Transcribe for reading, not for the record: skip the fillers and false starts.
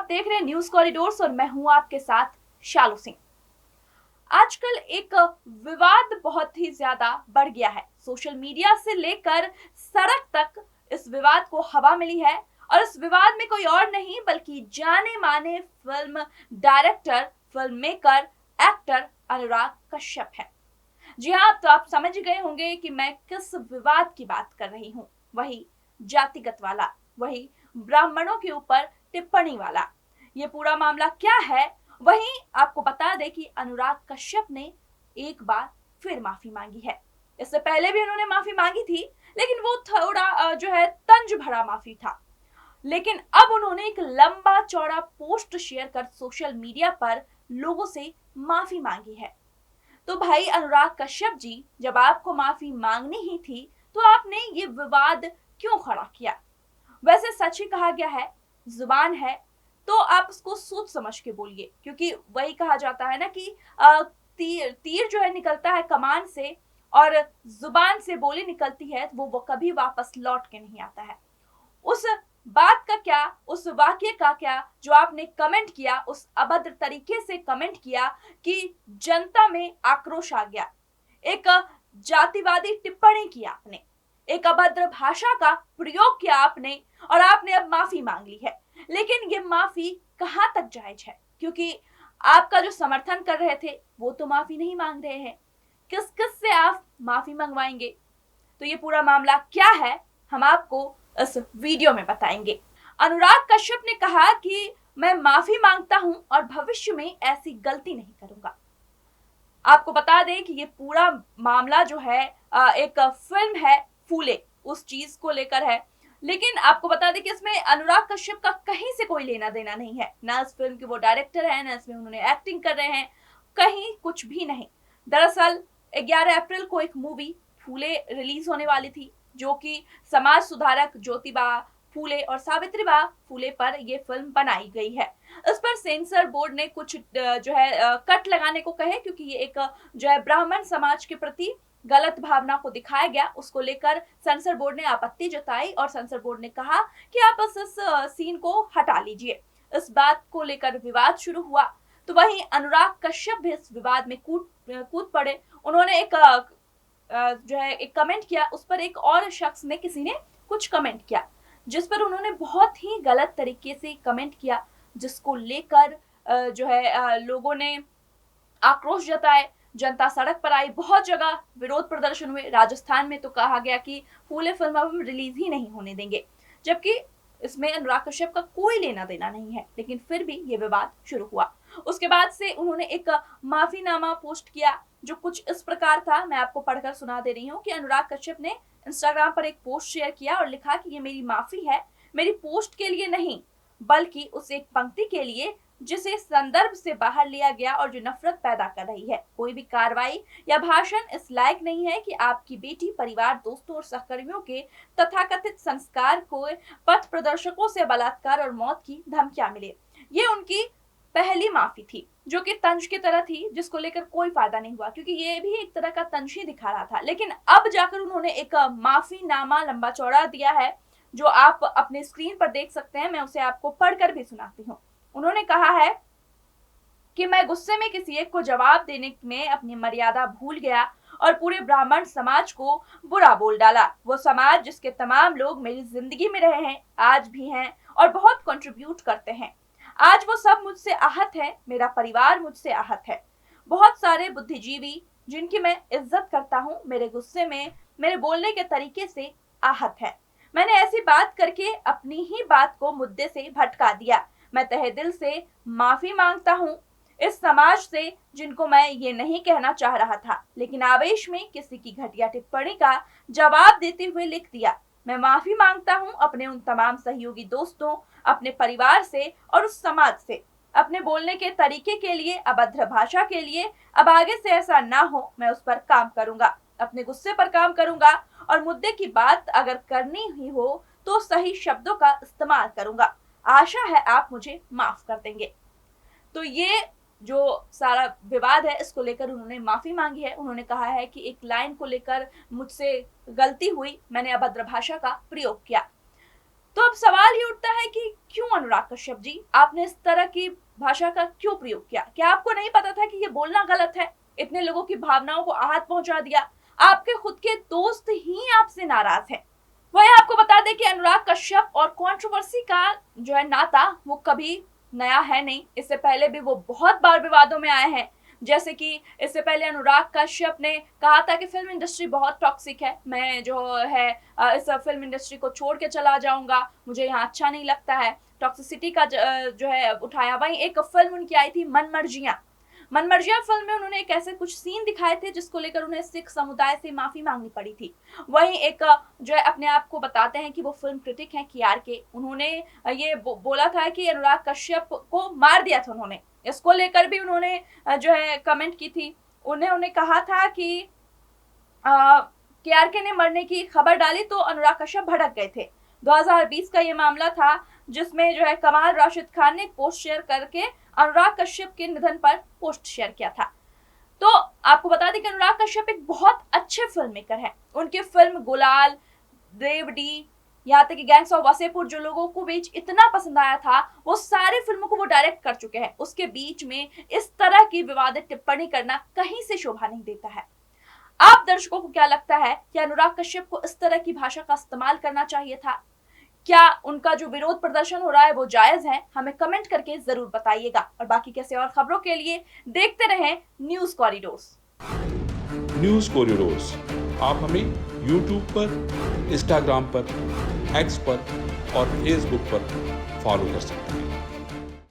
आप देख रहे हैं न्यूज कॉरिडोर्स और मैं हूं आपके साथ शालू सिंह। आजकल एक विवाद बहुत ही ज्यादा बढ़ गया है। सोशल मीडिया से लेकर सड़क तक इस विवाद को हवा मिली है और इस विवाद में कोई और नहीं बल्कि जाने माने film director, film maker, actor Anurag Kashyap है। जी हाँ, तो आप समझ गए होंगे कि मैं किस विवाद की बात कर रही हूँ। वही जातिगत वाला, वही ब्राह्मणों के ऊपर टिप्पणी वाला। ये पूरा मामला क्या है, वहीं आपको बता दें कि अनुराग कश्यप ने एक बार फिर माफी मांगी है। इससे पहले भी उन्होंने माफी मांगी थी, लेकिन वो थोड़ा जो है तंज भरा माफी था। लेकिन अब उन्होंने एक लंबा चौड़ा पोस्ट शेयर कर सोशल मीडिया पर लोगों से माफी मांगी है। तो भाई अनुराग कश्यप जी, जब आपको माफी मांगनी ही थी तो आपने ये विवाद क्यों खड़ा किया? वैसे सच ही कहा गया है, जुबान है तो आप उसको सोच समझ के बोलिए, क्योंकि वही कहा जाता है ना कि तीर तीर जो है निकलता है कमान से और जुबान से बोली निकलती है तो वो कभी वापस लौट के नहीं आता है। उस बात का क्या, उस वाक्य का क्या जो आपने कमेंट किया, उस अभद्र तरीके से कमेंट किया कि जनता में आक्रोश आ गया। एक जातिवादी टिप्पणी की आपने, एक अभद्र भाषा का प्रयोग किया आपने और आपने अब माफी मांग ली है। लेकिन ये माफी कहां तक जायज है? क्योंकि आपका जो समर्थन कर रहे थे वो तो माफी नहीं मांग रहे हैं। किस किस से आप माफी मंगवाएंगे? तो ये पूरा मामला क्या है, हम आपको इस वीडियो में बताएंगे। अनुराग कश्यप ने कहा कि मैं माफी मांगता हूं और भविष्य में ऐसी गलती नहीं करूंगा। आपको बता दें कि ये पूरा मामला जो है एक फिल्म है फूले, उस चीज को लेकर है। लेकिन आपको बता दें कि इसमें अनुराग कश्यप का कहीं से कोई लेना देना नहीं है। ना इस फिल्म के वो डायरेक्टर है, ना इसमें उन्होंने एक्टिंग कर रहे हैं, कहीं कुछ भी नहीं। दरअसल 11 अप्रैल को एक मूवी फूले रिलीज होने वाली थी, जो कि समाज सुधारक ज्योतिबा फूले और सावित्रीबा फूले पर ये फिल्म बनाई गई है। इस पर सेंसर बोर्ड ने कुछ जो है कट लगाने को कहे, क्योंकि ये एक जो है ब्राह्मण समाज के प्रति गलत भावना को दिखाया गया। उसको लेकर सेंसर बोर्ड ने आपत्ति जताई और सेंसर बोर्ड ने कहा कि आप इस सीन को हटा लीजिए। इस बात को लेकर विवाद शुरू हुआ। तो वहीं अनुराग कश्यप भी इस विवाद में कूद पड़े। उन्होंने एक जो है एक कमेंट किया, उस पर एक और शख्स ने, किसी ने कुछ कमेंट किया जिस पर उन्होंने बहुत ही गलत तरीके से कमेंट किया, जिसको लेकर जो है लोगों ने आक्रोश जताए। जनता सड़क पर आई, बहुत जगह विरोध प्रदर्शन हुए। राजस्थान में तो कहा गया कि फूले फिल्म अब हम रिलीज ही नहीं होने देंगे, जबकि इसमें अनुराग कश्यप का कोई लेना देना नहीं है। लेकिन फिर भी ये विवाद शुरू हुआ। उसके बाद से उन्होंने एक माफीनामा पोस्ट किया जो कुछ इस प्रकार था, मैं आपको पढ़कर सुना दे रही हूँ कि अनुराग कश्यप ने इंस्टाग्राम पर एक पोस्ट शेयर किया और लिखा कि ये मेरी माफी है, मेरी पोस्ट के लिए नहीं बल्कि उस एक पंक्ति के लिए जिसे संदर्भ से बाहर लिया गया और जो नफरत पैदा कर रही है। कोई भी कार्रवाई या भाषण इस लायक नहीं है कि आपकी बेटी, परिवार, दोस्तों और सहकर्मियों के तथाकथित संस्कार को पथ प्रदर्शकों से बलात्कार और मौत की धमकियां मिले। ये उनकी पहली माफी थी जो कि तंज की तरह थी, जिसको लेकर कोई फायदा नहीं हुआ, क्योंकि ये भी एक तरह का तंज ही दिखा रहा था। लेकिन अब जाकर उन्होंने एक माफीनामा लंबा चौड़ा दिया है जो आप अपने स्क्रीन पर देख सकते हैं। मैं उसे आपको पढ़कर भी सुनाती हूँ। उन्होंने कहा है कि मैं गुस्से में किसी एक को जवाब देने में अपनी मर्यादा भूल गया और पूरे ब्राह्मण समाज को बुरा बोल डाला। वो समाज जिसके तमाम लोग मेरी जिंदगी में रहे हैं, आज भी हैं और बहुत कंट्रीब्यूट करते हैं। आज वो सब मुझसे आहत है, मेरा परिवार मुझसे आहत है। बहुत सारे बुद्धिजीवी जिनकी मैं इज्जत करता हूँ मेरे गुस्से में, मेरे बोलने के तरीके से आहत है। मैंने ऐसी बात करके अपनी ही बात को मुद्दे से भटका दिया। मैं तहे दिल से माफी मांगता हूँ इस समाज से जिनको मैं ये नहीं कहना चाह रहा था, लेकिन आवेश में किसी की घटिया टिप्पणी का जवाब देते हुए लिख दिया। मैं माफी मांगता हूँ अपने उन तमाम सहयोगी दोस्तों, अपने परिवार से और उस समाज से, अपने बोलने के तरीके के लिए, अभद्र भाषा के लिए। अब आगे से ऐसा ना हो, मैं उस पर काम करूंगा, अपने गुस्से पर काम करूंगा और मुद्दे की बात अगर करनी ही हो तो सही शब्दों का इस्तेमाल करूंगा। आशा है आप मुझे माफ कर देंगे। तो ये जो सारा विवाद है इसको लेकर उन्होंने माफी मांगी है। उन्होंने कहा है कि एक लाइन को लेकर मुझसे गलती हुई, मैंने अभद्र भाषा का प्रयोग किया। तो अब अब सवाल ये उठता है कि क्यों अनुराग कश्यप जी आपने इस तरह की भाषा का क्यों प्रयोग किया? क्या आपको नहीं पता था कि ये बोलना गलत है? इतने लोगों की भावनाओं को आहत पहुंचा दिया, आपके खुद के दोस्त ही आपसे नाराज हैं। वही आपको बता दें कि अनुराग कश्यप और कंट्रोवर्सी का जो है नाता वो कभी नया है नहीं। इससे पहले भी वो बहुत बार विवादों में आए हैं। जैसे कि इससे पहले अनुराग कश्यप ने कहा था कि फिल्म इंडस्ट्री बहुत टॉक्सिक है, मैं जो है इस फिल्म इंडस्ट्री को छोड़ के चला जाऊंगा, मुझे यहाँ अच्छा नहीं लगता है। टॉक्सिसिटी का जो है उठाया। वहीं एक फिल्म उनकी आई थी मनमर्जियां। मनमर्जियां फिल्म में उन्होंने एक ऐसे कुछ सीन दिखाए थे जिसको लेकर उन्हें सिख समुदाय से माफी मांगनी पड़ी थी। वहीं एक जो है अपने आप को बताते हैं कि वो फिल्म क्रिटिक हैं KRK, उन्होंने ये बोला था कि अनुराग कश्यप को मार दिया था उन्होंने। इसको लेकर भी उन्होंने जो है कमेंट की थी। उन्होंने कहा था कि KRK ने मरने की खबर डाली तो अनुराग कश्यप भड़क गए थे। 2020 का ये मामला था जिसमें जो है कमाल राशिद खान ने पोस्ट शेयर करके अनुराग कश्यप के निधन पर पोस्ट शेयर किया था। तो आपको बता दें कि अनुराग कश्यप एक बहुत अच्छे फिल्म मेकर हैं। उनकी फिल्म गुलाल, देवडी, यहाँ तक कि गैंग्स ऑफ वासेपुर जो लोगों को बीच इतना पसंद आया था, वो सारी फिल्मों को वो डायरेक्ट कर चुके हैं। उसके बीच में इस तरह की विवादित टिप्पणी करना कहीं से शोभा नहीं देता है। आप दर्शकों को क्या लगता है कि अनुराग कश्यप को इस तरह की भाषा का इस्तेमाल करना चाहिए था? क्या उनका जो विरोध प्रदर्शन हो रहा है वो जायज है? हमें कमेंट करके जरूर बताइएगा। और बाकी कैसे और खबरों के लिए देखते रहें न्यूज कॉरिडोर्स। न्यूज कॉरिडोर्स आप हमें यूट्यूब पर, इंस्टाग्राम पर, एक्स पर और फेसबुक पर फॉलो कर सकते हैं।